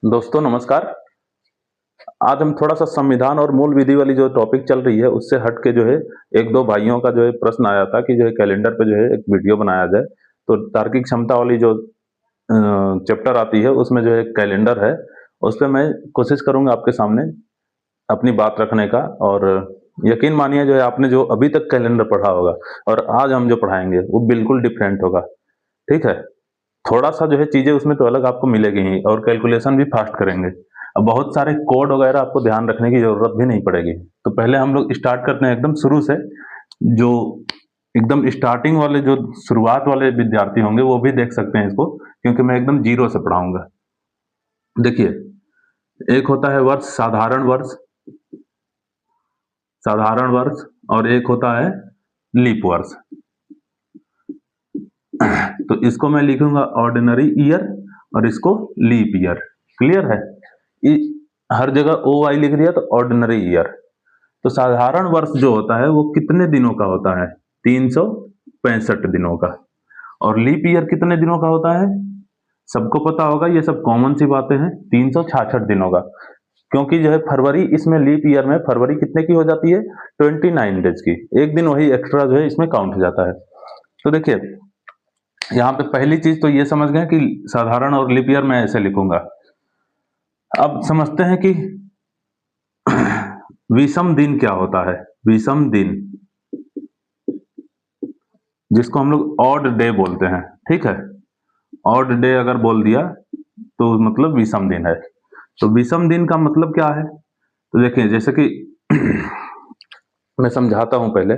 दोस्तों नमस्कार। आज हम थोड़ा-सा संविधान और मूल विधि वाली जो टॉपिक चल रही है, उससे हट के जो है 1-2 भाइयों का जो है प्रश्न आया था कि जो है कैलेंडर पे जो है एक वीडियो बनाया जाए। तो तार्किक क्षमता वाली जो चैप्टर आती है उसमें जो है कैलेंडर है, उसपे मैं कोशिश करूँगा आपके सामने अपनी बात रखने का। और यकीन मानिए जो है आपने जो अभी तक कैलेंडर पढ़ा होगा और आज हम जो पढ़ाएँगे वो बिल्कुल डिफरेंट होगा, ठीक है? थोड़ा-सा जो है चीज़ें उसमें तो अलग आपको मिलेगी ही और कैलकुलेशन भी फास्ट करेंगे। अब बहुत सारे कोड वगैरह आपको ध्यान रखने की ज़रूरत भी नहीं पड़ेगी। तो पहले हम लोग स्टार्ट करते हैं एकदम शुरू से, जो एकदम स्टार्टिंग वाले जो शुरुआत वाले विद्यार्थी होंगे वो भी देख सकते हैं इसको, क्योंकि मैं एकदम ज़ीरो से पढ़ाऊँगा। देखिए, एक होता है वर्ष साधारण वर्ष और एक होता है लीप वर्ष। तो इसको मैं लिखूँगा ऑर्डिनरी ईयर और इसको लीप ईयर। क्लियर है? इ हर जगह OI लिख दिया तो ऑर्डिनरी ईयर। तो साधारण वर्ष जो होता है वो कितने दिनों का होता है? 365 दिनों का। और लीप ईयर कितने दिनों का होता है? सबको पता होगा, ये सब कॉमन सी बातें हैं, 366 दिनों का। क्योंकि जो है फरवरी, इसमें लीप ईयर में फरवरी कितने की हो जाती है? 29 डेज़ की। एक दिन वही एक्स्ट्रा जो है इसमें काउंट हो जाता है। तो देखिए, यहाँ पे पहली चीज़ तो ये समझ गए कि साधारण और लीप ईयर मैं ऐसे लिखूँगा। अब समझते हैं कि विषम दिन क्या होता है? विषम दिन, जिसको हम लोग ऑड डे बोलते हैं, ठीक है? ऑड डे अगर बोल दिया तो मतलब विषम दिन है। तो विषम दिन का मतलब क्या है? तो देखिए, जैसे कि मैं समझाता हूँ पहले।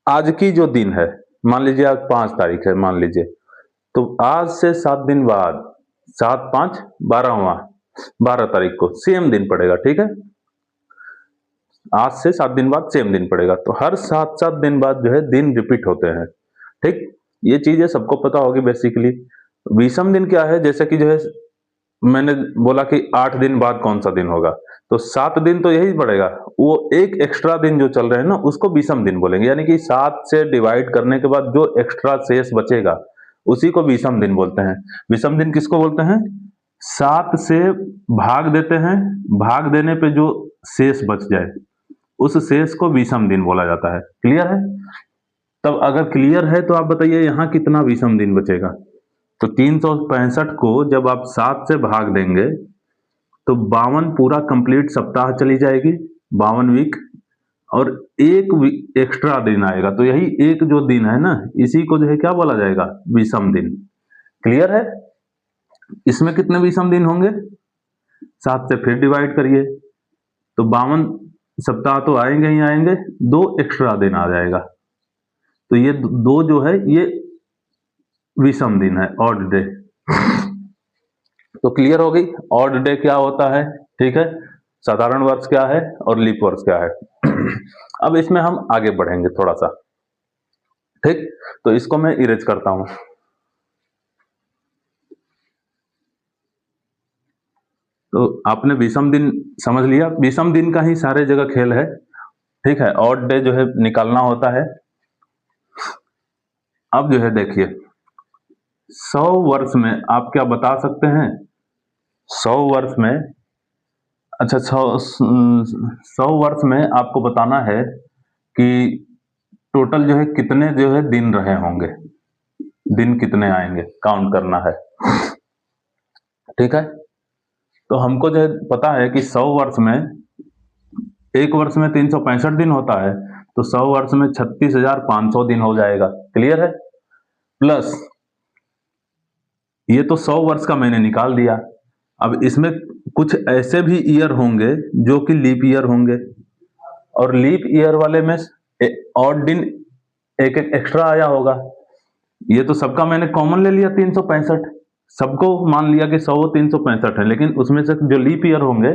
आज की जो दिन है, मान लीजिए आज 5 तारीख है, मान लीजिए, तो आज से 7 दिन बाद, 7, 5, 12वां, 12 तारीख को सेम दिन पड़ेगा, ठीक है? आज से 7 दिन बाद सेम दिन पड़ेगा। तो हर 7-7 दिन बाद जो है दिन रिपीट होते हैं, ठीक? ये चीज़ें सबको पता होगी बेसिकली। विषम दिन क्या है? जैसे कि जो है मैंने बोला कि 8 दिन बाद कौन-सा दिन होगा, तो 7 दिन तो यही पड़ेगा। वो एक एक्स्ट्रा दिन जो चल रहे हैं ना, उसको विषम दिन बोलेंगे। यानी कि 7 से डिवाइड करने के बाद जो एक्स्ट्रा शेष बचेगा, उसी को विषम दिन बोलते हैं। विषम दिन किसको बोलते हैं? 7 से भाग देते हैं, भाग देने पे जो शेष बच जाए, उस शेष को विषम दिन बोला जाता है। क्लियर है? तब अगर क्लियर है तो आप बताइए यहाँ कितना विषम दिन बचेगा? तो 365 को जब आप 7 से भाग देंगे तो 52 पूरा कंप्लीट सप्ताह चली जाएगी, 52 वीक, और एक एक्स्ट्रा दिन आएगा। तो यही एक जो दिन है ना, इसी को जो है क्या बोला जाएगा? विषम दिन। क्लियर है? इसमें कितने विषम दिन होंगे? 7 से फिर डिवाइड करिए तो 52 सप्ताह तो आएंगे ही आएंगे, 2 एक्स्ट्रा दिन आ जाएगा। तो ये दो जो है ये विषम दिन है, ऑड डे। तो क्लियर हो गई ऑड डे क्या होता है, ठीक है? साधारण वर्ष क्या है और लीप वर्ष क्या है। अब इसमें हम आगे बढ़ेंगे थोड़ा सा, ठीक? तो इसको मैं इरेज करता हूं। तो आपने विषम दिन समझ लिया, विषम दिन का ही सारे जगह खेल है, ठीक है? ऑड डे जो है निकालना होता है। अब जो है देखिए, 100 वर्ष में आप क्या बता सकते हैं? 100 वर्ष में, अच्छा, 100 वर्ष में आपको बताना है कि टोटल जो है कितने जो है दिन रहे होंगे, दिन कितने आएंगे, काउंट करना है, ठीक है? तो हमको जो है पता है कि 100 वर्ष में, एक वर्ष में 365 दिन होता है, तो 100 वर्ष में 36,500 दिन हो जाएगा। क्लियर है? प्लस ये तो 100 वर्ष का मैंने निकाल दिया। अब इसमें कुछ ऐसे भी ईयर होंगे जो कि लीप ईयर होंगे, और लीप ईयर वाले में और दिन एक एक एक्स्ट्रा आया होगा। ये तो सबका मैंने कॉमन ले लिया 365, सबको मान लिया कि 100 365 है, लेकिन उसमें से जो लीप ईयर होंगे,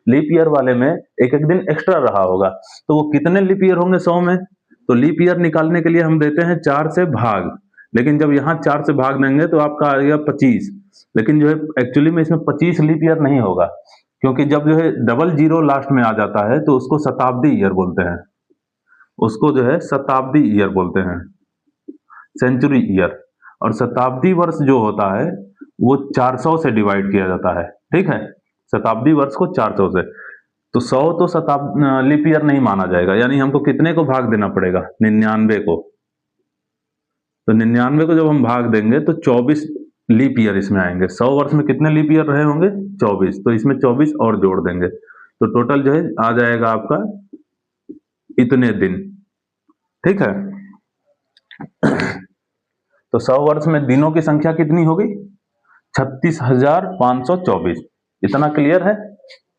लीप ईयर वाले में एक एक दिन एक्स्ट्रा रहा होगा। तो वो कितने लीप ईयर होंगे 100 में? तो लीप ईयर निकालने के लिए हम देते हैं 4 से भाग, लेकिन जब यहाँ 4 से भाग देंगे तो आपका आएगा 25। लेकिन जो है एक्चुअली में इसमें 25 लीप ईयर नहीं होगा, क्योंकि जब जो है डबल जीरो लास्ट में आ जाता है तो उसको शताब्दी ईयर बोलते हैं, उसको जो है शताब्दी ईयर बोलते हैं, सेंचुरी ईयर। और शताब्दी वर्ष जो होता है वो 400 से डिवाइड किया जाता है, ठीक है, शताब्दी वर्ष को 400 से। तो 100 तो लीप ईयर नहीं माना जाएगा, यानी हमको कितने को भाग देना पड़ेगा, 99 को। तो 99 को जब हम भाग देंगे तो 24 लीप ईयर इसमें आएंगे। 100 वर्ष में कितने लीप ईयर रहे होंगे, 24, तो इसमें 24 और जोड़ देंगे, तो टोटल जो है आ जाएगा आपका इतने दिन, ठीक है। तो 100 वर्ष में दिनों की संख्या कितनी होगी, 36,524। इतना क्लियर है।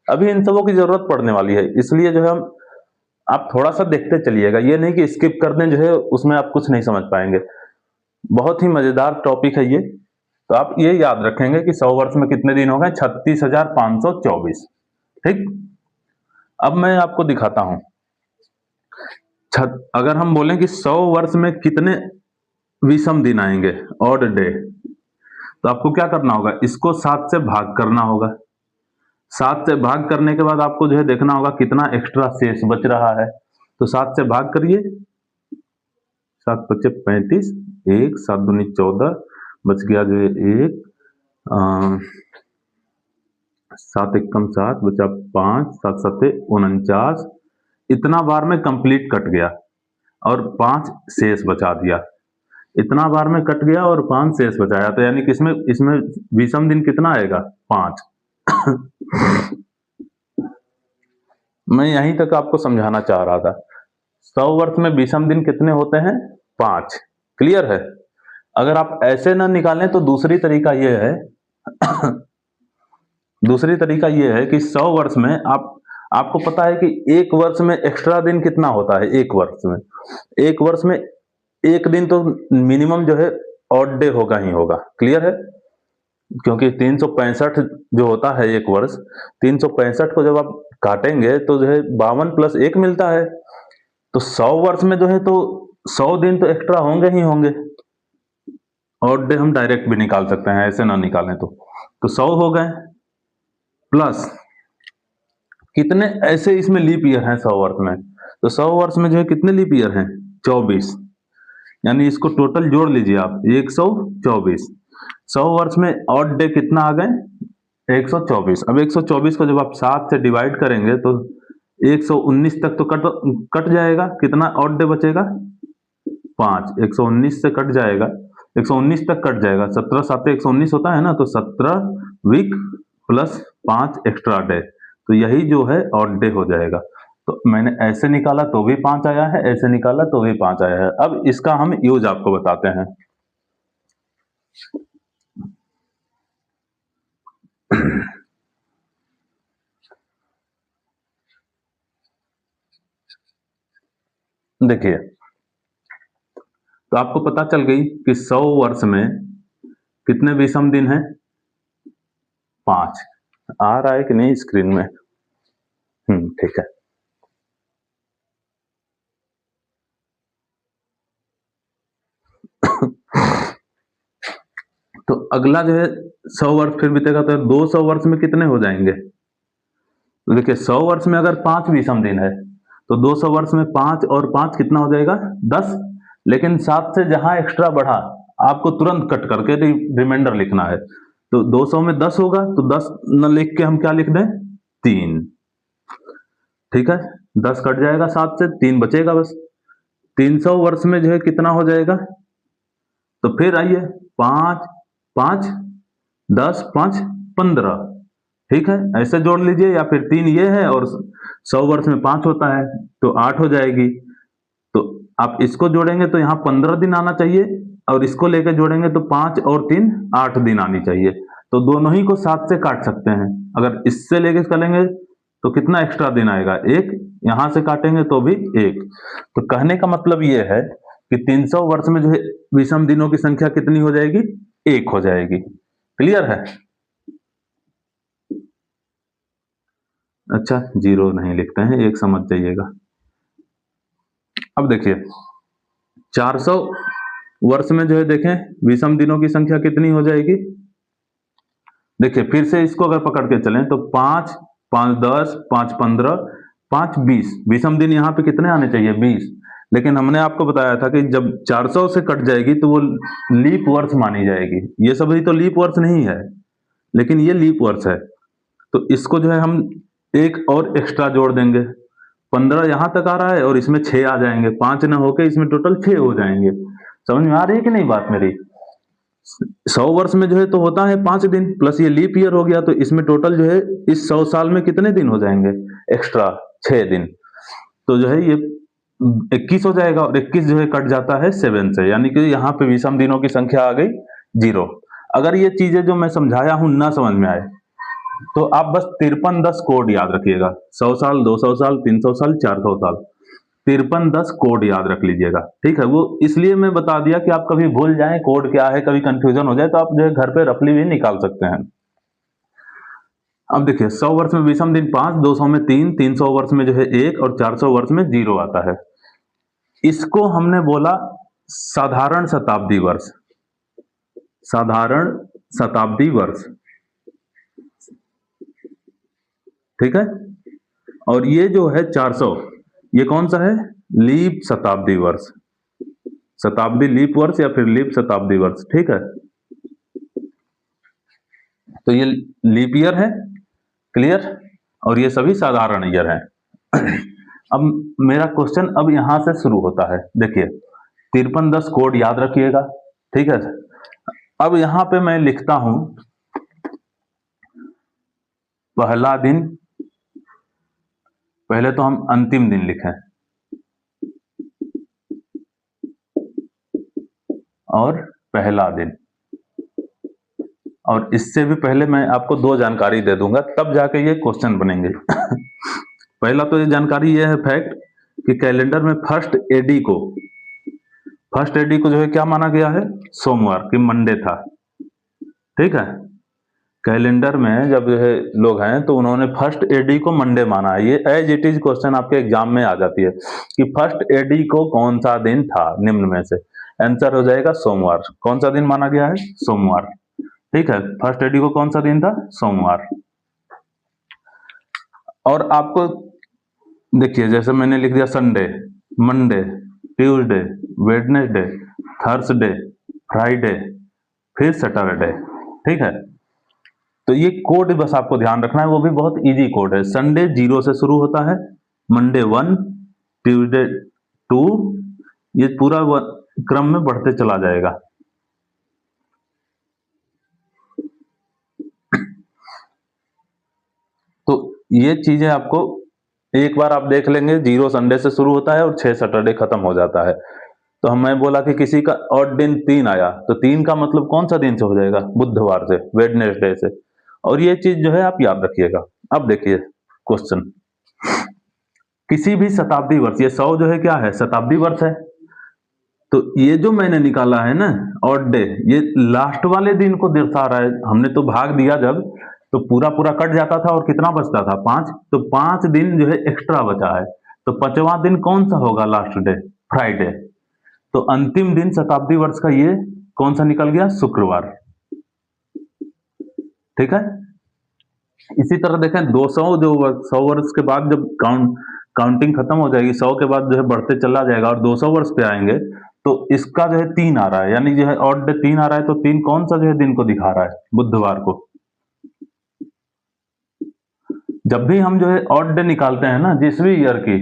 अभी इन सबों की जरूरत पड़ने वाली है, इसलिए जो है हम आप थोड़ा सा देखते चलिएगा, ये नहीं कि स्किप कर दें, जो है उसमें आप कुछ नहीं समझ पाएंगे। बहुत ही मजेदार टॉपिक है ये। तो आप ये याद रखेंगे कि 100 वर्ष में कितने दिन हो गए, 36,524, ठीक। अब मैं आपको दिखाता हूं, अगर हम बोलें कि 100 वर्ष में कितने विषम दिन आएंगे, ऑड डे, तो आपको क्या करना होगा, इसको 7 से भाग करना होगा। 7 से भाग करने के बाद आपको जो है देखना होगा कितना एक्स्ट्रा शेष बच रहा है। तो 7 से भाग करिए, 7 पच्चे 35, 1 7 दूनी 14, बच गया जो है 1, 7 एकम 7, बचा 5, 7 सत्ते 49। इतना बार में कंप्लीट कट गया और 5 शेष बचा दिया। इतना बार में कट गया और 5 शेष बचाया, तो यानी कि इसमें विषम दिन कितना आएगा, 5। मैं यहीं तक आपको समझाना चाह रहा था। 100 वर्ष में विषम दिन कितने होते हैं, 5। क्लियर है। अगर आप ऐसे ना निकालें तो दूसरी तरीका यह है दूसरी तरीका यह है कि 100 वर्ष में आपको पता है कि एक वर्ष में एक्स्ट्रा दिन कितना होता है, एक वर्ष में एक दिन तो मिनिमम जो है ऑड डे होगा ही होगा। क्लियर है, क्योंकि 365 जो होता है एक वर्ष, 365 को जब आप काटेंगे तो जो है 52 + 1 मिलता है। तो 100 वर्ष में जो है तो 100 दिन तो एक्स्ट्रा होंगे ही होंगे। ऑड डे हम डायरेक्ट भी निकाल सकते हैं, ऐसे ना निकालें तो 100 हो गए, प्लस कितने ऐसे इसमें लीप ईयर हैं 100 वर्ष में। तो 100 वर्ष में जो है कितने लीप ईयर हैं, 24, यानी इसको टोटल जोड़ लीजिए आप, 124। 100 वर्ष में ऑड डे कितना आ गए, 124। अब 124 को जब आप 7 से डिवाइड करेंगे तो 119 तक तो कट जाएगा, कितना ऑड डे बचेगा, 5। 119 से कट जाएगा, 119 तक कट जाएगा, 17 7 119 होता है ना, तो 17 वीक प्लस 5 एक्स्ट्रा डे, तो यही जो है ऑड डे हो जाएगा। तो मैंने ऐसे निकाला तो भी 5 आया है, ऐसे निकाला तो भी 5 आया है। अब इसका हम यूज आपको बताते हैं। देखिए, तो आपको पता चल गई कि 100 वर्ष में कितने विषम दिन हैं, 5। आ रहा है कि नहीं स्क्रीन में, ठीक है। तो अगला जो है 100 वर्ष फिर बीतेगा तो 200 वर्ष में कितने हो जाएंगे। तो देखिए 100 वर्ष में अगर 5 विषम दिन है तो 200 वर्ष में 5 और 5 कितना हो जाएगा, 10। लेकिन 7 से जहां एक्स्ट्रा बढ़ा आपको तुरंत कट करके रिमाइंडर लिखना है। तो 200 में 10 होगा, तो 10 न लिख के हम क्या लिख दें, 3। ठीक है, 10 कट जाएगा 7 से, 3 बचेगा बस। 300 वर्ष में जो है कितना हो जाएगा, तो फिर आइए 5 5 10 5 15, ठीक है, ऐसे जोड़ लीजिए, या फिर 3 ये है और 100 वर्ष में 5 होता है तो 8 हो जाएगी। तो आप इसको जोड़ेंगे तो यहाँ 15 दिन आना चाहिए, और इसको लेकर जोड़ेंगे तो 5 और 3 8 दिन आनी चाहिए। तो दोनों ही को 7 से काट सकते हैं। अगर इससे लेके चलेंगे तो कितना एक्स्ट्रा दिन आएगा, 1। यहां से काटेंगे तो भी 1। तो कहने का मतलब ये है कि 300 वर्ष में जो है विषम दिनों की संख्या कितनी हो जाएगी, 1 हो जाएगी। क्लियर है। अच्छा, 0 नहीं लिखते हैं, 1 समझ जाइएगा। अब देखिए 400 वर्ष में जो है देखें विषम दिनों की संख्या कितनी हो जाएगी। देखिए फिर से इसको अगर पकड़ के चलें तो 5 5 10 5 15 5 20 विषम दिन यहाँ पे कितने आने चाहिए, 20। लेकिन हमने आपको बताया था कि जब 400 से कट जाएगी तो वो लीप वर्ष मानी जाएगी। ये सभी तो लीप वर्ष नहीं है, लेकिन ये लीप वर्ष है। तो इसको जो है हम एक और एक्स्ट्रा जोड़ देंगे। 15 यहाँ तक आ रहा है और इसमें 6 आ जाएंगे, 5 ना होके इसमें टोटल 6 हो जाएंगे। समझ में आ रही है कि नहीं बात मेरी? 100 वर्ष में जो है तो होता है 5 दिन, प्लस ये लीप ईयर हो गया, तो इसमें टोटल जो है इस 100 साल में कितने दिन हो जाएंगे एक्स्ट्रा? 6 दिन। तो जो है ये 21 हो जाएगा, और 21 जो है कट जाता है 7 से, यानी कि यहाँ पे विषम दिनों की संख्या आ गई 0। अगर ये चीजें जो मैं समझाया हूं ना समझ में आए, तो आप बस 5310 कोड याद रखिएगा। 100 साल, 200 साल, 300 साल, 400 साल, 5310 कोड याद रख लीजिएगा। ठीक है, वो इसलिए मैं बता दिया कि आप कभी भूल जाएं कोड क्या है, कभी कंफ्यूजन हो जाए तो आप जो है घर पे रफली भी निकाल सकते हैं। अब देखिए, 100 वर्ष में विषम दिन 5, 200 में 3, 300 वर्ष में जो है 1 और 400 वर्ष में 0 आता है। इसको हमने बोला साधारण शताब्दी वर्ष। साधारण शताब्दी वर्ष, ठीक है। और ये जो है 400, ये कौन सा है? लीप शताब्दी वर्ष। शताब्दी लीप वर्ष या फिर लीप शताब्दी वर्ष, ठीक है। तो ये लीप ईयर है, क्लियर। और ये सभी साधारण ईयर हैं। अब मेरा क्वेश्चन अब यहां से शुरू होता है। देखिए, 5310 कोड याद रखिएगा, ठीक है। अब यहां पे मैं लिखता हूं पहला दिन। पहले तो हम अंतिम दिन लिखें, और पहला दिन। और इससे भी पहले मैं आपको 2 जानकारी दे दूंगा, तब जाके ये क्वेश्चन बनेंगे। पहला तो ये जानकारी ये है फैक्ट कि कैलेंडर में फर्स्ट एडी को जो है क्या माना गया है? सोमवार की, मंडे था, ठीक है। कैलेंडर में जब जो है लोग हैं तो उन्होंने फर्स्ट एडी को मंडे माना है। ये एज इट इज क्वेश्चन आपके एग्जाम में आ जाती है कि फर्स्ट एडी को कौन सा दिन था निम्न में से। आंसर हो जाएगा सोमवार। कौन सा दिन माना गया है? सोमवार, ठीक है। फर्स्ट एडी को कौन सा दिन था? सोमवार। और आपको देखिए, जैसे मैंने लिख दिया Sunday, Monday, Tuesday, Wednesday, Thursday, Friday, फिर सैटरडे, ठीक है। तो ये कोड बस आपको ध्यान रखना है, वो भी बहुत इजी कोड है। संडे 0 से शुरू होता है, मंडे 1, ट्यूसडे 2, ये पूरा क्रम में बढ़ते चला जाएगा। तो ये चीजें आपको एक बार आप देख लेंगे, 0 संडे से शुरू होता है और 6 सैटरडे खत्म हो जाता है। तो मैं बोला कि किसी का ऑड दिन 3 आया, तो 3 का मतलब कौन सा दिन से हो जाएगा? बुधवार से, वेडनेसडे से। और ये चीज जो है आप याद रखिएगा। अब देखिए क्वेश्चन, किसी भी शताब्दी वर्ष, ये 100 जो है क्या है? शताब्दी वर्ष है। तो ये जो मैंने निकाला है ना ऑड डे, ये लास्ट वाले दिन को दर्शा रहा है। हमने तो भाग दिया जब, तो पूरा पूरा कट जाता था और कितना बचता था? 5। तो 5 दिन जो है एक्स्ट्रा बचा है। तो 5वां दिन कौन सा होगा? Last day, Friday. तो अंतिम दिन शताब्दी वर्ष का ये कौन सा निकल गया? शुक्रवार, ठीक है। इसी तरह देखें 200 जो 100 वर्ष के बाद जब काउंटिंग खत्म हो जाएगी, 100 के बाद जो है बढ़ते चला जाएगा और 200 वर्ष पे आएंगे, तो इसका जो है 3 आ रहा है, यानी जो है ऑड डे 3 आ रहा है। तो 3 कौन सा जो है दिन को दिखा रहा है? बुधवार को। जब भी हम जो है ऑड डे निकालते हैं ना जिस भी ईयर की,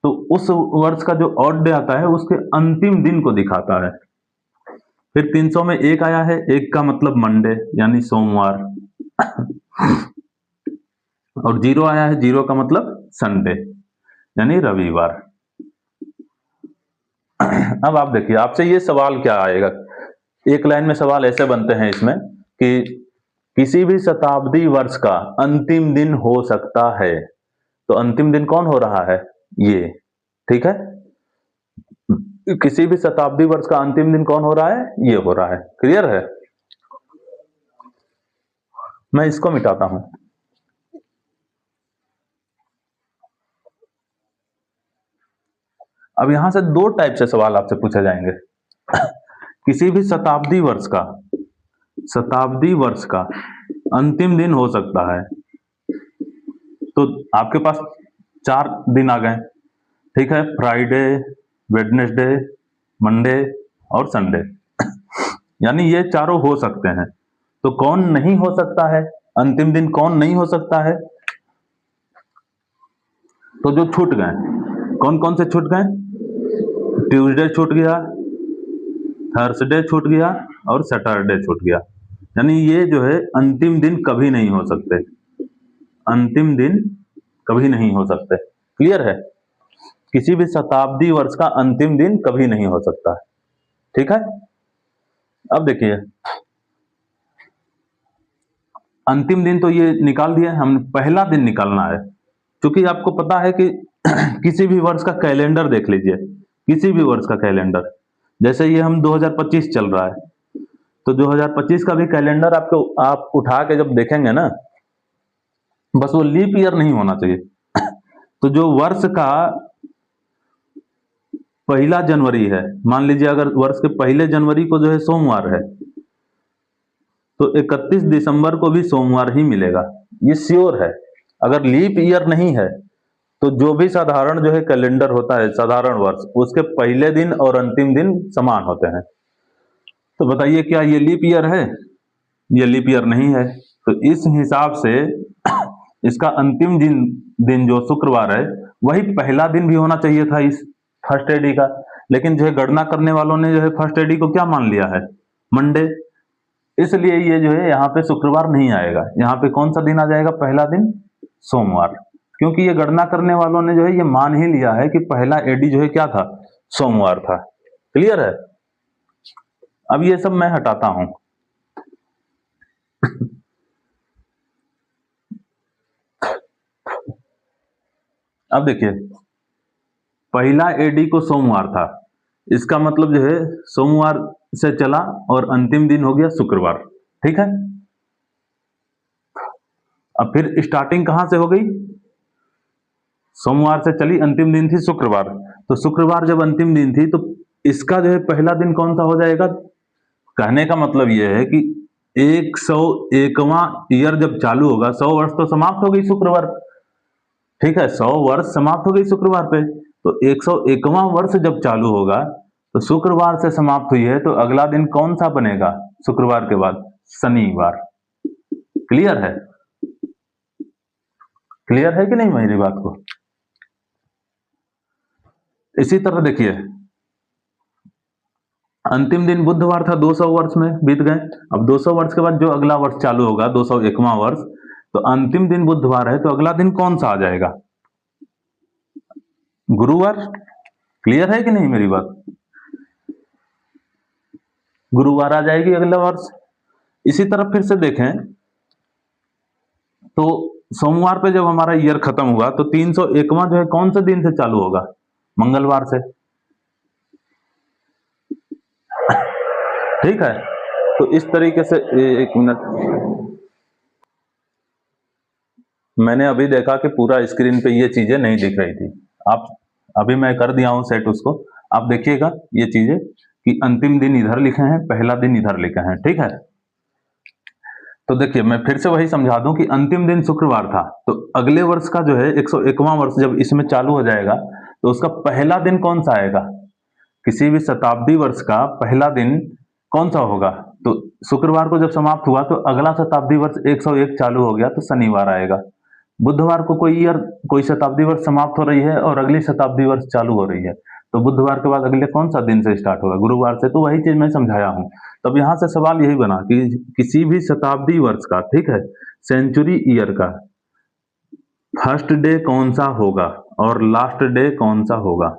तो उस वर्ष का जो ऑड डे आता है उसके अंतिम दिन को दिखाता है। फिर 300 में 1 आया है, 1 का मतलब मंडे यानी सोमवार। और 0 आया है, 0 का मतलब संडे यानी रविवार। अब आप देखिए, आपसे ये सवाल क्या आएगा? एक लाइन में सवाल ऐसे बनते हैं इसमें कि किसी भी शताब्दी वर्ष का अंतिम दिन हो सकता है। तो अंतिम दिन कौन हो रहा है? ये, ठीक है। किसी भी शताब्दी वर्ष का अंतिम दिन कौन हो रहा है? ये हो रहा है। क्लियर है? मैं इसको मिटाता हूं। अब यहां से 2 टाइप से सवाल आपसे पूछे जाएंगे। किसी भी शताब्दी वर्ष का अंतिम दिन हो सकता है। तो आपके पास 4 दिन आ गए, ठीक है। फ्राइडे, वेडनेसडे, मंडे और संडे। यानी ये चारों हो सकते हैं। तो कौन नहीं हो सकता है, अंतिम दिन कौन नहीं हो सकता है? तो जो छूट गए, कौन कौन से छूट गए? ट्यूसडे छूट गया, थर्सडे छूट गया और सैटरडे छूट गया। यानी ये जो है अंतिम दिन कभी नहीं हो सकते, अंतिम दिन कभी नहीं हो सकते। क्लियर है? किसी भी शताब्दी वर्ष का अंतिम दिन कभी नहीं हो सकता। ठीक है, अब देखिए अंतिम दिन तो ये निकाल दिया, हम पहला दिन निकालना है। क्योंकि आपको पता है कि किसी भी वर्ष का कैलेंडर देख लीजिए, किसी भी वर्ष का कैलेंडर, जैसे ये हम 2025 चल रहा है, तो 2025 का भी कैलेंडर आपको आप उठा के जब देखेंगे ना, बस वो लीप ईयर नहीं होना चाहिए। तो जो वर्ष का पहला जनवरी है, मान लीजिए अगर वर्ष के पहले जनवरी को जो है सोमवार है, तो 31 दिसंबर को भी सोमवार ही मिलेगा, ये श्योर है। अगर लीप ईयर नहीं है तो जो भी साधारण जो है कैलेंडर होता है, साधारण वर्ष, उसके पहले दिन और अंतिम दिन समान होते हैं। तो बताइए क्या ये लीप ईयर है? ये लीप ईयर नहीं है। तो इस हिसाब से इसका अंतिम दिन जो शुक्रवार है, वही पहला दिन भी होना चाहिए था इस फर्स्ट एडी का। लेकिन जो है गणना करने वालों ने जो है फर्स्ट एडी को क्या मान लिया है? मंडे। इसलिए ये जो है यहाँ पे शुक्रवार नहीं आएगा, यहाँ पे कौन सा दिन आ जाएगा? पहला दिन सोमवार। क्योंकि ये गणना करने वालों ने जो है ये मान ही लिया है कि पहला एडी जो है क्या था? सोमवार था। क्लियर है? अब ये सब मैं हटाता हूं। अब देखिए पहला एडी को सोमवार था, इसका मतलब जो है सोमवार से चला और अंतिम दिन हो गया शुक्रवार। ठीक है, अब फिर स्टार्टिंग कहां से हो गई? सोमवार से चली, अंतिम दिन थी शुक्रवार। तो शुक्रवार जब अंतिम दिन थी तो इसका जो है पहला दिन कौन सा हो जाएगा? कहने का मतलब यह है कि 101वां ईयर जब चालू होगा, 100 वर्ष तो समाप्त हो गई शुक्रवार। ठीक है, 100 वर्ष समाप्त हो गई शुक्रवार पे। तो 101वां वर्ष जब चालू होगा तो शुक्रवार से समाप्त हुई है, तो अगला दिन कौन सा बनेगा शुक्रवार के बाद? शनिवार। क्लियर है? क्लियर है कि नहीं मेरी बात को? इसी तरह देखिए अंतिम दिन बुधवार था, 200 वर्ष में बीत गए। अब 200 वर्ष के बाद जो अगला वर्ष चालू होगा, 201वां वर्ष, तो अंतिम दिन बुधवार है, तो अगला दिन कौन सा आ जाएगा? गुरुवार। क्लियर है कि नहीं मेरी बात? गुरुवार आ जाएगी अगला वर्ष। इसी तरह फिर से देखें तो सोमवार पे जब हमारा ईयर खत्म हुआ तो 301वां जो है कौन से दिन से चालू होगा? मंगलवार से। ठीक है, तो इस तरीके से एक मिनट, मैंने अभी देखा कि पूरा स्क्रीन पे ये चीजें नहीं दिख रही थी। आप अभी मैं कर दिया हूं सेट उसको, आप देखिएगा ये चीजें कि अंतिम दिन इधर लिखे हैं, पहला दिन इधर लिखे हैं। ठीक है, तो देखिए मैं फिर से वही समझा दूं कि अंतिम दिन शुक्रवार था, तो अगले वर्ष का जो है 101वां वर्ष जब इसमें चालू हो जाएगा तो उसका पहला दिन कौन सा आएगा? किसी भी शताब्दी वर्ष का पहला दिन कौन सा होगा? तो शुक्रवार को जब समाप्त हुआ तो अगला शताब्दी वर्ष 101 चालू हो गया तो शनिवार आएगा। बुधवार को कोई ईयर, कोई शताब्दी वर्ष समाप्त हो रही है और अगली शताब्दी वर्ष चालू हो रही है, तो बुधवार के बाद अगले कौन सा दिन से स्टार्ट होगा? गुरुवार से। तो वही चीज मैं समझाया हूं। तब यहां से सवाल यही बना कि किसी भी शताब्दी वर्ष का, ठीक है, सेंचुरी ईयर का फर्स्ट डे कौन सा होगा और लास्ट डे कौन सा होगा?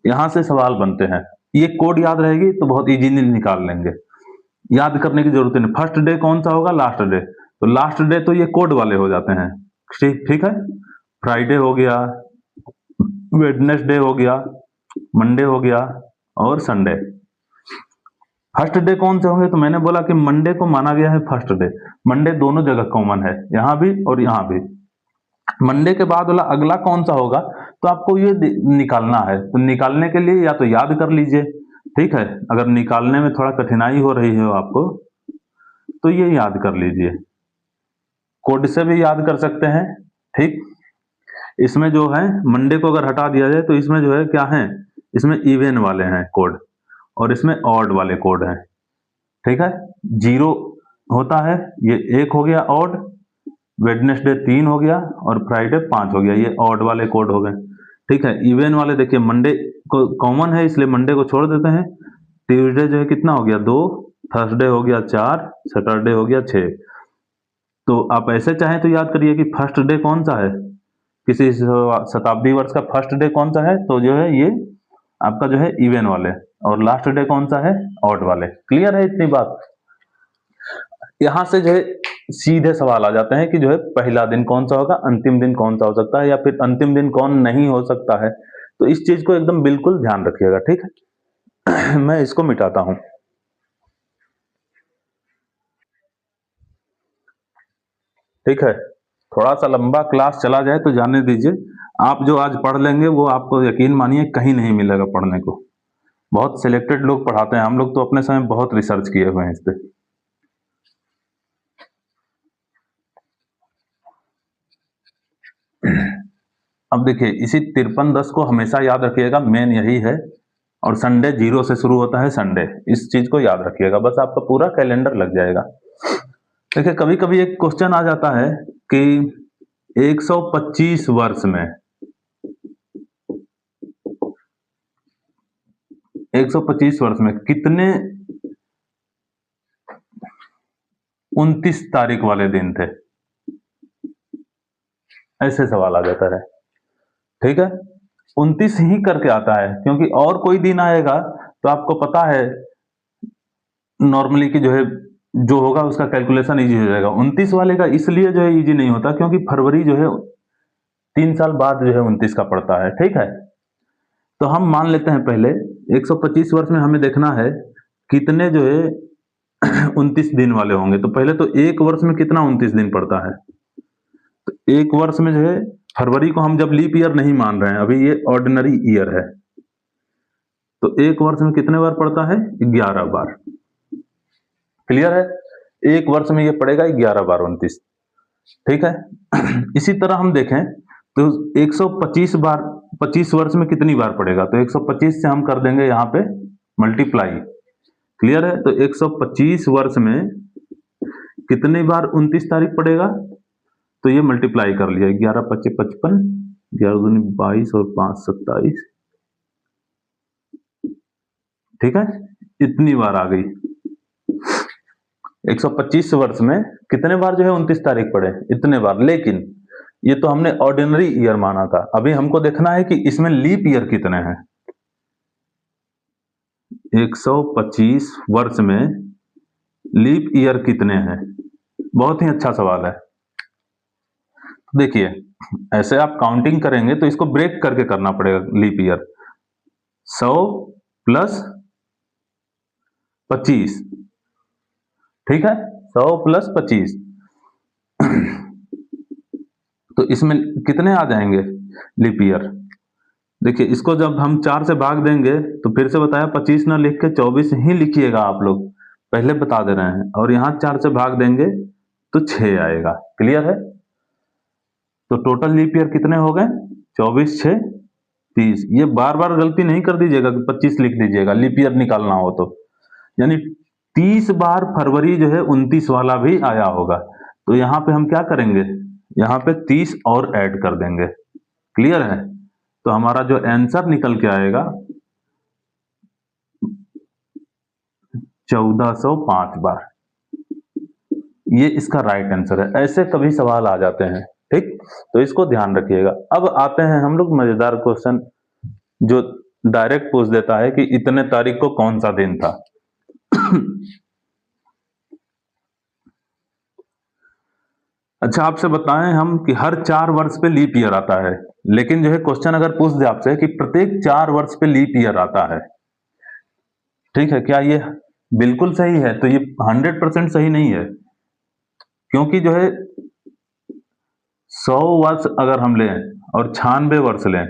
यहां से सवाल बनते हैं। ये कोड याद रहेगी तो बहुत इजीली निकाल लेंगे, याद करने की जरूरत नहीं। फर्स्ट डे कौन सा होगा, लास्ट डे, तो लास्ट डे तो ये कोड वाले हो जाते हैं। ठीक है, फ्राइडे हो गया, वेडनेसडे हो गया, मंडे हो गया और संडे। फर्स्ट डे कौन से होंगे? तो मैंने बोला कि मंडे को माना गया है फर्स्ट डे। मंडे दोनों जगह कॉमन है, यहां भी और यहां भी। मंडे के बाद वाला अगला कौन सा होगा तो आपको ये निकालना है। तो निकालने के लिए या तो याद कर लीजिए, ठीक है, अगर निकालने में थोड़ा कठिनाई हो रही है आपको तो ये याद कर लीजिए, कोड से भी याद कर सकते हैं। ठीक, इसमें जो है मंडे को अगर हटा दिया जाए तो इसमें जो है क्या है, इसमें इवन वाले हैं कोड और इसमें ऑड वाले कोड हैं, ठीक है। 0 होता है, ये 1 हो गया ऑड, वेडनेसडे 3 हो गया और फ्राइडे 5 हो गया, ये ऑड वाले कोड हो गए, ठीक है। इवन वाले देखिए मंडे को कॉमन है इसलिए मंडे को छोड़ देते हैं, ट्यूसडे जो है कितना हो गया 2, थर्सडे हो गया 4, सैटरडे हो गया 6। तो आप ऐसे चाहें तो याद करिए कि फर्स्ट डे कौन सा है, किसी शताब्दी वर्ष का फर्स्ट डे कौन सा है, तो जो है ये आपका जो है इवन वाले, और लास्ट डे कौन सा है, ऑड वाले। क्लियर है इतनी बात। यहां से जो है सीधे सवाल आ जाते हैं कि जो है पहला दिन कौन सा होगा, अंतिम दिन कौन सा हो सकता है, या फिर अंतिम दिन कौन नहीं हो सकता है। तो इस चीज को एकदम बिल्कुल ध्यान रखिएगा, ठीक है। मैं इसको मिटाता हूं, ठीक है। थोड़ा सा लंबा क्लास चला जाए तो जाने दीजिए, आप जो आज पढ़ लेंगे वो आपको यकीन मानिए कहीं नहीं मिलेगा पढ़ने को। बहुत सिलेक्टेड लोग पढ़ाते हैं, हम लोग तो अपने समय बहुत रिसर्च किए हुए हैं इस पे। अब देखिए इसी 5310 को हमेशा याद रखिएगा, मेन यही है। और संडे 0 से शुरू होता है संडे, इस चीज को याद रखिएगा, बस आपका पूरा कैलेंडर लग जाएगा। देखिए कभी कभी एक क्वेश्चन आ जाता है कि 125 वर्ष में 125 वर्ष में कितने 29 तारीख वाले दिन थे, ऐसे सवाल आ जाता है, ठीक है। 29 ही करके आता है, क्योंकि और कोई दिन आएगा तो आपको पता है नॉर्मली कि जो है जो होगा उसका कैलकुलेशन इजी हो जाएगा। 29 वाले का इसलिए जो है इजी नहीं होता क्योंकि फरवरी जो है 3 साल बाद जो है 29 का पड़ता है, ठीक है। तो हम मान लेते हैं पहले 125 वर्ष में हमें देखना है कितने जो है 29 दिन वाले होंगे। तो पहले तो एक वर्ष में कितना 29 दिन पड़ता है, तो एक वर्ष में जो है फरवरी को हम जब लीप ईयर नहीं मान रहे हैं, अभी ये ऑर्डिनरी ईयर है, तो एक वर्ष में कितने बार पड़ता है, 11 बार। क्लियर है, एक वर्ष में ये पड़ेगा 11 बार 29, ठीक है। इसी तरह हम देखें तो 125 बार 25 वर्ष में कितनी बार पड़ेगा, तो 125 से हम कर देंगे यहाँ पे मल्टीप्लाई। क्लियर है, तो 125 वर्ष में कितनी बार 29 तारीख पड़ेगा, तो ये मल्टीप्लाई कर लिया, 11 25 55, 11 दूनी 22 और 5 27, ठीक है। इतनी बार आ गई। 125 वर्ष में कितने बार जो है 29 तारीख पड़े, इतने बार। लेकिन ये तो हमने ऑर्डिनरी ईयर माना था, अभी हमको देखना है कि इसमें लीप ईयर कितने हैं। 125 वर्ष में लीप ईयर कितने हैं, बहुत ही अच्छा सवाल है। देखिए ऐसे आप काउंटिंग करेंगे तो इसको ब्रेक करके करना पड़ेगा लीप ईयर। 100 प्लस 25, ठीक है, 100 प्लस 25, तो इसमें कितने आ जाएंगे लीप ईयर। देखिए इसको जब हम 4 से भाग देंगे तो फिर से बताया 25 ना लिख के 24 ही लिखिएगा, आप लोग पहले बता दे रहे हैं, और यहां 4 से भाग देंगे तो 6 आएगा। क्लियर है, तो टोटल लीप ईयर कितने हो गए, 24 6 30। ये बार बार गलती नहीं कर दीजिएगा कि 25 लिख दीजिएगा लीप ईयर निकालना हो तो, यानी 30 बार फरवरी जो है 29 वाला भी आया होगा। तो यहां पे हम क्या करेंगे, यहाँ पे 30 और ऐड कर देंगे। क्लियर है, तो हमारा जो आंसर निकल के आएगा 1405 बार, ये इसका राइट आंसर है। ऐसे कभी सवाल आ जाते हैं, ठीक, तो इसको ध्यान रखिएगा। अब आते हैं हम लोग मजेदार क्वेश्चन जो डायरेक्ट पूछ देता है कि इतने तारीख को कौन सा दिन था। अच्छा आपसे बताएं हम कि हर 4 वर्ष पे लीप ईयर आता है, लेकिन जो है क्वेश्चन अगर पूछ दे आपसे कि प्रत्येक 4 वर्ष पे लीप ईयर आता है, ठीक है, क्या ये बिल्कुल सही है, तो ये 100% सही नहीं है। क्योंकि जो है 100 वर्ष अगर हम लें और 96 वर्ष लें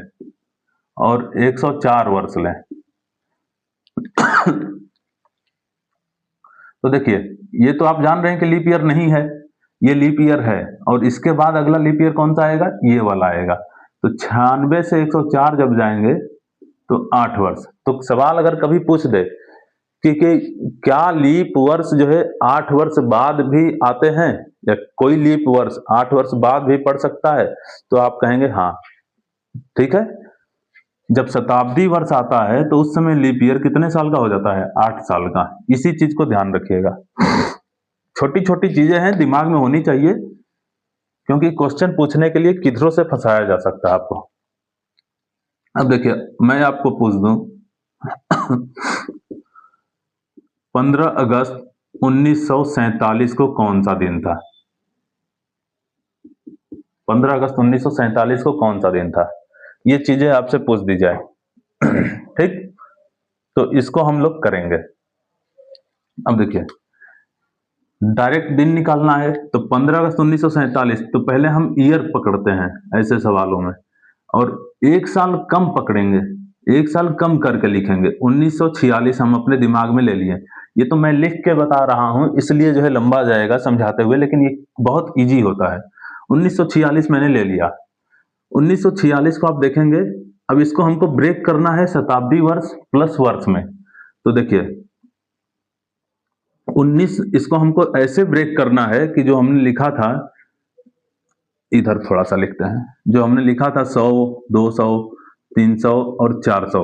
और 104 वर्ष लें, तो देखिए ये तो आप जान रहे हैं कि लीप ईयर नहीं है, ये लीप ईयर है, और इसके बाद अगला लीप ईयर कौन सा आएगा, ये वाला आएगा। तो 96 से 104 जब जाएंगे तो 8 वर्ष। तो सवाल अगर कभी पूछ दे कि क्या लीप वर्ष जो है 8 वर्ष बाद भी आते हैं, या कोई लीप वर्ष 8 वर्ष बाद भी पड़ सकता है, तो आप कहेंगे हाँ। ठीक है, जब शताब्दी वर्ष आता है तो उस समय लीप ईयर कितने साल का हो जाता है? 8 साल का। इसी चीज को ध्यान रखिएगा। छोटी छोटी चीजें हैं, दिमाग में होनी चाहिए, क्योंकि क्वेश्चन पूछने के लिए किधरों से फंसाया जा सकता है आपको। अब देखिए, मैं आपको पूछ दूं 15 अगस्त 1947 को कौन सा दिन था? 15 अगस्त 1947 को कौन सा दिन था? ये चीजें आपसे पूछ दी जाए ठीक, तो इसको हम लोग करेंगे। अब देखिए, डायरेक्ट दिन निकालना है तो 15 अगस्त 1947, तो पहले हम ईयर पकड़ते हैं ऐसे सवालों में, और एक साल कम पकड़ेंगे, एक साल कम करके लिखेंगे। 1946 हम अपने दिमाग में ले लिए। ये तो मैं लिख के बता रहा हूं, इसलिए जो है लंबा जाएगा समझाते हुए, लेकिन ये बहुत इजी होता है। 1946 मैंने ले लिया। 1946 को आप देखेंगे, अब इसको हमको ब्रेक करना है शताब्दी वर्ष प्लस वर्ष में। तो देखिए 19, इसको हमको ऐसे ब्रेक करना है कि जो हमने लिखा था, इधर थोड़ा सा लिखते हैं, जो हमने लिखा था 100, 200, 300 और 400,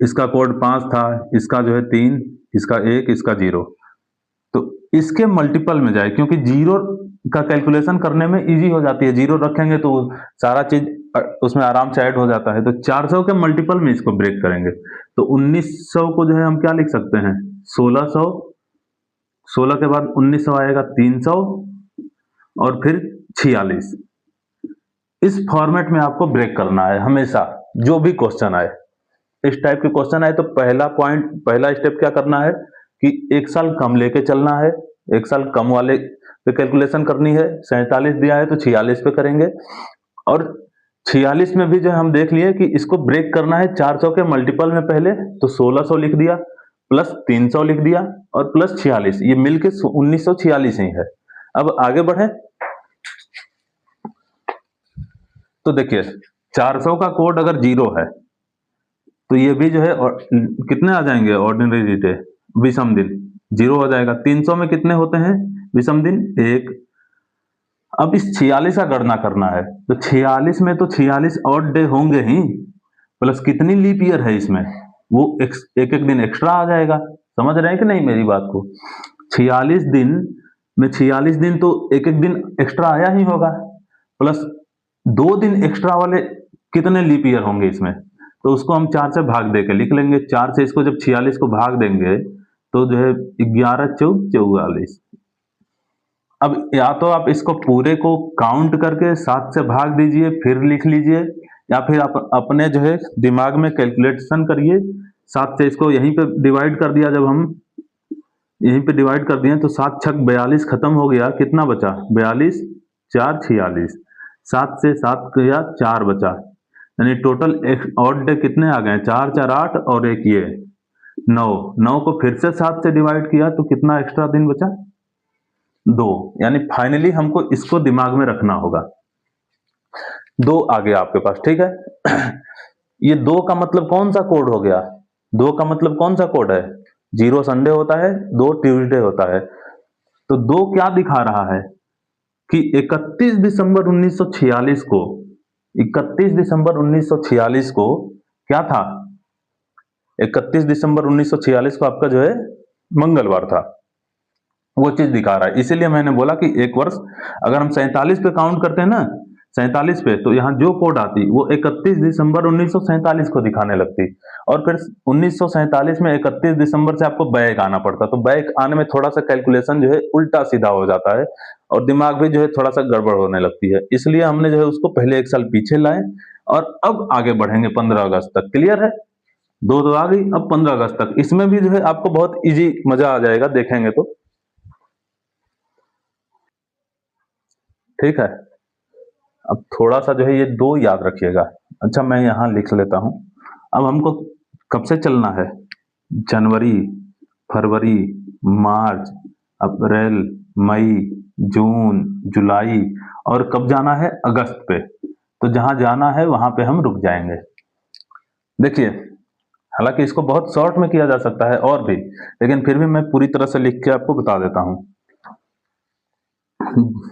इसका कोड 5 था, इसका जो है 3, इसका 1, इसका 0, तो इसके मल्टीपल में जाए, क्योंकि जीरो का कैलकुलेशन करने में इजी हो जाती है। जीरो रखेंगे तो सारा चीज उसमें आराम से ऐड हो जाता है। तो 400 के मल्टीपल में इसको ब्रेक करेंगे। तो 1900 को जो है हम क्या लिख सकते हैं? 1600, 16 के बाद 1900 आएगा 300 और फिर 46। इस फॉर्मेट में आपको ब्रेक करना है हमेशा, जो भी क्वेश्चन आए। इस टाइप के क्वेश्चन आए तो पहला स्टेप क्या करना है कि एक साल कम लेके चलना है, एक साल कम वाले पे कैलकुलेशन करनी है। 47 दिया है तो 46 पे करेंगे, और 46 में भी जो हम देख लिए कि इसको ब्रेक करना है 400 के मल्टीपल में पहले, तो 1600 लिख दिया, प्लस 300 लिख दिया, और प्लस 46, ये मिलके 1946 ही है। अब आगे बढ़े तो देखिए 400 का कोड अगर 0 है तो ये भी जो है कितने आ जाएंगे? ऑर्डिनरी डे, विषम दिन, 0 हो जाएगा। 300 में कितने होते हैं विषम दिन? 1। अब इस 46 का गणना करना है, तो 46 में तो 46 ऑड डे होंगे ही, प्लस कितनी लीप ईयर है इसमें, वो एक एक दिन एक्स्ट्रा आ जाएगा। समझ रहे हैं कि नहीं मेरी बात को? 46 दिन में 46 दिन तो एक एक दिन एक्स्ट्रा आया ही होगा, प्लस 2 दिन एक्स्ट्रा वाले कितने लीप ईयर होंगे इसमें, तो उसको हम 4 से भाग दे के लिख लेंगे। 4 से इसको जब 46 को भाग देंगे तो जो है 11 चौक 44। अब या तो आप इसको पूरे को काउंट करके 7 से भाग दीजिए फिर लिख लीजिए, या फिर आप अपने जो है दिमाग में कैलकुलेशन करिए। 7 से इसको यहीं पे डिवाइड कर दिया, जब हम यहीं पे डिवाइड कर दिए तो 7 छक 42 खत्म हो गया, कितना बचा? 42, 4 46, 7 से 7 गया 4 बचा, यानी टोटल ऑड डे कितने आ गए? 4 4 8 और एक ये 9। 9 को फिर से 7 से डिवाइड किया तो कितना एक्स्ट्रा दिन बचा? 2। यानी फाइनली हमको इसको दिमाग में रखना होगा। 2 आ गया आपके पास, ठीक है। ये 2 का मतलब कौन सा कोड हो गया? 2 का मतलब कौन सा कोड है? 0 संडे होता है, 2 ट्यूसडे होता है। तो 2 क्या दिखा रहा है कि 31 दिसंबर 1946 को, 31 दिसंबर 1946 को क्या था? 31 दिसंबर 1946 को आपका जो है मंगलवार था, वो चीज दिखा रहा है। इसीलिए मैंने बोला कि एक वर्ष अगर हम 47 पे काउंट करते हैं ना, 47 पे, तो यहाँ जो कोड आती वो 31 दिसंबर 1947 को दिखाने लगती, और फिर 1947 में 31 दिसंबर से आपको बैक आना पड़ता। तो बैक आने में थोड़ा सा कैलकुलेशन जो है उल्टा सीधा हो जाता है, और दिमाग भी जो है थोड़ा सा गड़बड़ होने लगती है। इसलिए हमने जो है उसको पहले एक साल पीछे लाए, और अब आगे बढ़ेंगे 15 अगस्त तक। क्लियर है? 2 तो आ गई, अब 15 अगस्त तक। इसमें भी जो है आपको बहुत इजी मजा आ जाएगा देखेंगे तो, ठीक है। अब थोड़ा सा जो है ये 2 याद रखिएगा। अच्छा, मैं यहां लिख लेता हूं। अब हमको कब से चलना है? जनवरी, फरवरी, मार्च, अप्रैल, मई, जून, जुलाई, और कब जाना है? अगस्त पे। तो जहां जाना है वहां पे हम रुक जाएंगे। देखिए हालांकि इसको बहुत शॉर्ट में किया जा सकता है और भी, लेकिन फिर भी मैं पूरी तरह से लिख के आपको बता देता हूँ।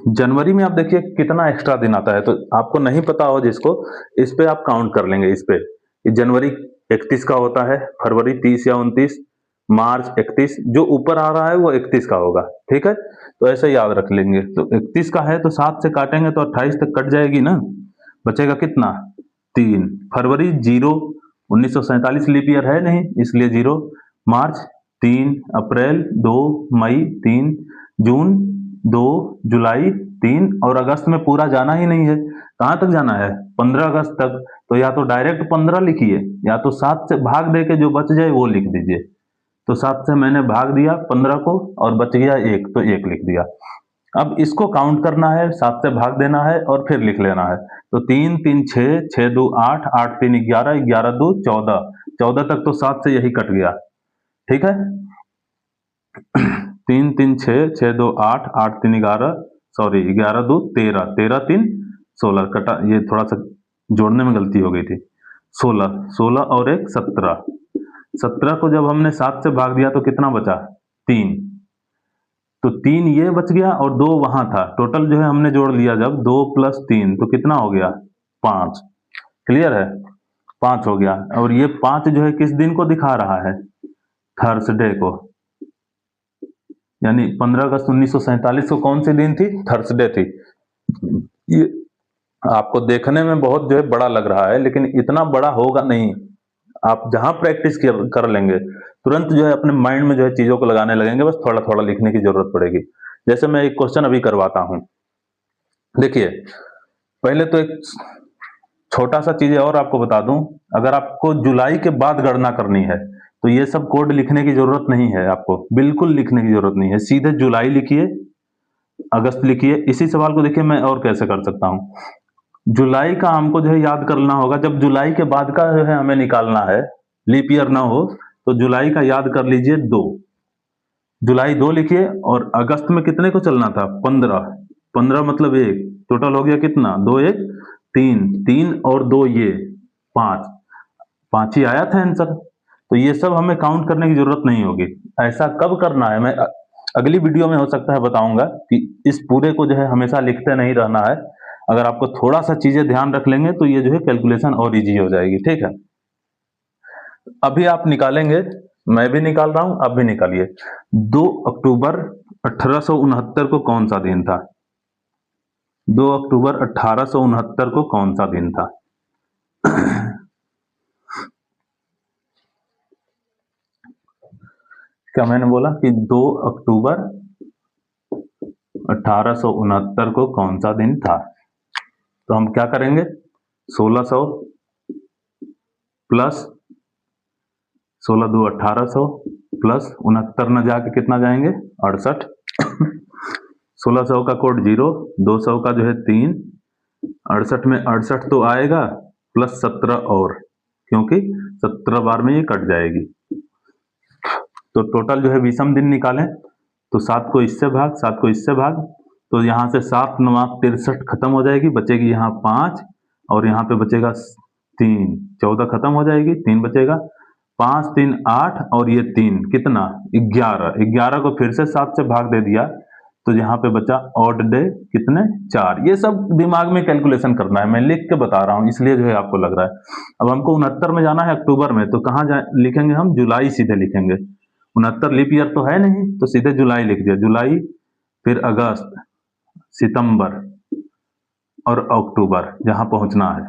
जनवरी में आप देखिए कितना एक्स्ट्रा दिन आता है, तो आपको नहीं पता हो जिसको, इस पे आप काउंट कर लेंगे। इस पे जनवरी 31 का होता है, फरवरी 30 या 29, मार्च 31, जो ऊपर आ रहा है वो 31 का होगा। ठीक है, तो ऐसे याद रख लेंगे। तो 31 का है तो 7 से काटेंगे तो 28 तक कट जाएगी ना, बचेगा कितना, 3। फरवरी 0, 1947 लीप ईयर है नहीं इसलिए 0। मार्च 3, अप्रैल 2, मई 3, जून 2, जुलाई 3, और अगस्त में पूरा जाना ही नहीं है। कहाँ तक जाना है, 15 अगस्त तक। तो या तो डायरेक्ट 15 लिखिए, या तो 7 से भाग दे के जो बच जाए वो लिख दीजिए। तो 7 से मैंने भाग दिया 15 को और बच गया 1, तो 1 लिख दिया। अब इसको काउंट करना है, 7 से भाग देना है और फिर लिख लेना है। तो 3 3 6, 6 2 8, 8 3 11, 11 2 14, 14 तक तो 7 से यही कट गया। ठीक है, 3 3 6, 6 2 8, 8 3 11, सॉरी 11 2 13, 13 3 16 कटा, ये थोड़ा सा जोड़ने में गलती हो गई थी। 16, 16 और 1 17, 17 को जब हमने 7 से भाग दिया तो कितना बचा, 3। तो 3 ये बच गया और 2 वहां था, टोटल जो है हमने जोड़ लिया जब 2 + 3 तो कितना हो गया, 5। क्लियर है, 5 हो गया। और ये 5 जो है किस दिन को दिखा रहा है, थर्सडे को, यानी 15 अगस्त 1947 को कौन सी दिन थी, थर्सडे थी। ये आपको देखने में बहुत जो है बड़ा लग रहा है, लेकिन इतना बड़ा होगा नहीं। आप जहां प्रैक्टिस कर लेंगे तुरंत जो है अपने माइंड में जो है चीजों को लगाने लगेंगे, बस थोड़ा थोड़ा लिखने की जरूरत पड़ेगी। जैसे मैं एक क्वेश्चन अभी करवाता हूं, देखिए। पहले तो एक छोटा सा चीज और आपको बता दूं, अगर आपको जुलाई के बाद गणना करनी है तो ये सब कोड लिखने की जरूरत नहीं है, आपको बिल्कुल लिखने की जरूरत नहीं है। सीधे जुलाई लिखिए, अगस्त लिखिए। इसी सवाल को देखिए मैं और कैसे कर सकता हूं। जुलाई का हमको जो है याद करना होगा, जब जुलाई के बाद का जो है हमें निकालना है, लीप ईयर ना हो, तो जुलाई का याद कर लीजिए 2, जुलाई 2 लिखिए। और अगस्त में कितने को चलना था, 15, 15 मतलब 1, टोटल हो गया कितना, 2 1 3, 3 और 2 ये 5, 5 ही आया था आंसर। तो ये सब हमें काउंट करने की जरूरत नहीं होगी। ऐसा कब करना है मैं अगली वीडियो में हो सकता है बताऊंगा कि इस पूरे को जो है हमेशा लिखते नहीं रहना है। अगर आपको थोड़ा सा चीजें ध्यान रख लेंगे तो ये जो है कैलकुलेशन और इजी हो जाएगी। ठीक है, अभी आप निकालेंगे, मैं भी निकाल रहा हूं, आप भी निकालिए। 2 अक्टूबर 1869 को कौन सा दिन था, 2 अक्टूबर 1869 को कौन सा दिन था। क्या मैंने बोला कि 2 अक्टूबर 1869 को कौन सा दिन था। तो हम क्या करेंगे, 1600 प्लस 16 2 1800 प्लस 69 न जाके कितना जाएंगे, 68। 1600 का कोड 0, 200 का जो है 3, 68 में 68 तो आएगा प्लस 17 और, क्योंकि 17 बार में ये कट जाएगी। तो टोटल जो है विषम दिन निकालें तो 7 को इससे भाग, 7 को इससे भाग, तो यहाँ से 7 9 63 खत्म हो जाएगी, बचेगी यहाँ 5 और यहाँ पे बचेगा 3, 14 खत्म हो जाएगी, 3 बचेगा, 5 3 8 और ये 3 कितना, 11, 11 को फिर से 7 से भाग दे दिया तो यहाँ पे बचा ऑड डे कितने, 4। ये सब दिमाग में कैलकुलेशन करना है, मैं लिख के बता रहा हूँ इसलिए जो है आपको लग रहा है। अब हमको 69 में जाना है अक्टूबर में, तो कहाँ लिखेंगे हम, जुलाई सीधे लिखेंगे। 69 लीप ईयर तो है नहीं, तो सीधे जुलाई लिख दिया, जुलाई, फिर अगस्त, सितंबर और अक्टूबर, जहां पहुंचना है।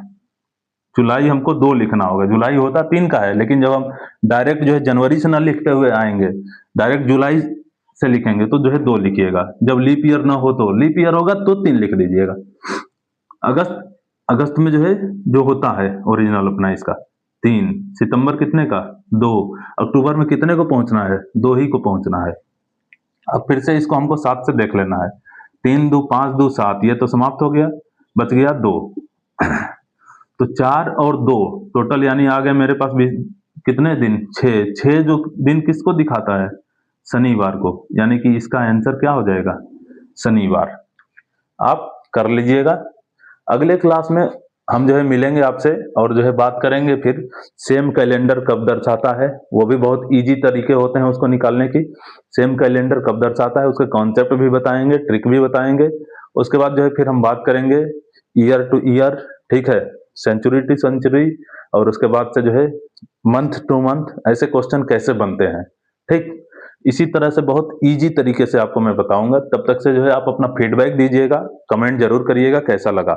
जुलाई हमको 2 लिखना होगा, जुलाई होता 3 का है, लेकिन जब हम डायरेक्ट जो है जनवरी से ना लिखते हुए आएंगे, डायरेक्ट जुलाई से लिखेंगे तो जो है 2 लिखिएगा। जब लीप ईयर ना हो, तो लीप ईयर होगा तो 3 लिख दीजिएगा। अगस्त, अगस्त में जो है जो होता है ओरिजिनल अपना इसका 3, सितंबर कितने का 2, अक्टूबर में कितने को पहुंचना है, 2 ही को पहुंचना है। अब फिर से इसको हमको 7 से देख लेना है, 3 2 5 2 7, ये तो समाप्त हो गया, बच गया 2। तो 4 और 2 टोटल यानी आ गए मेरे पास भी कितने दिन, 6, 6 जो दिन किसको दिखाता है, शनिवार को, यानी कि इसका आंसर क्या हो जाएगा, शनिवार। आप कर लीजिएगा। अगले क्लास में हम जो है मिलेंगे आपसे और जो है बात करेंगे फिर सेम कैलेंडर कब दर्शाता है, वो भी बहुत ईज़ी तरीके होते हैं उसको निकालने की। सेम कैलेंडर कब दर्शाता है, उसके कॉन्सेप्ट भी बताएँगे, ट्रिक भी बताएँगे। उसके बाद जो है फिर हम बात करेंगे ईयर टू ईयर, ठीक है? सेंचुरी टू सेंचुरी और उसके बाद से जो है मंथ टू मंथ ऐसे क्वेश्चन कैसे बनते हैं, ठीक? इसी तरह से बहुत ईज़ी तरीके से आपको मैं बताऊँगा। तब तक से जो है आप अपना फीडबैक दीजिएगा, कमेंट ज़रूर करिएगा कैसा लगा।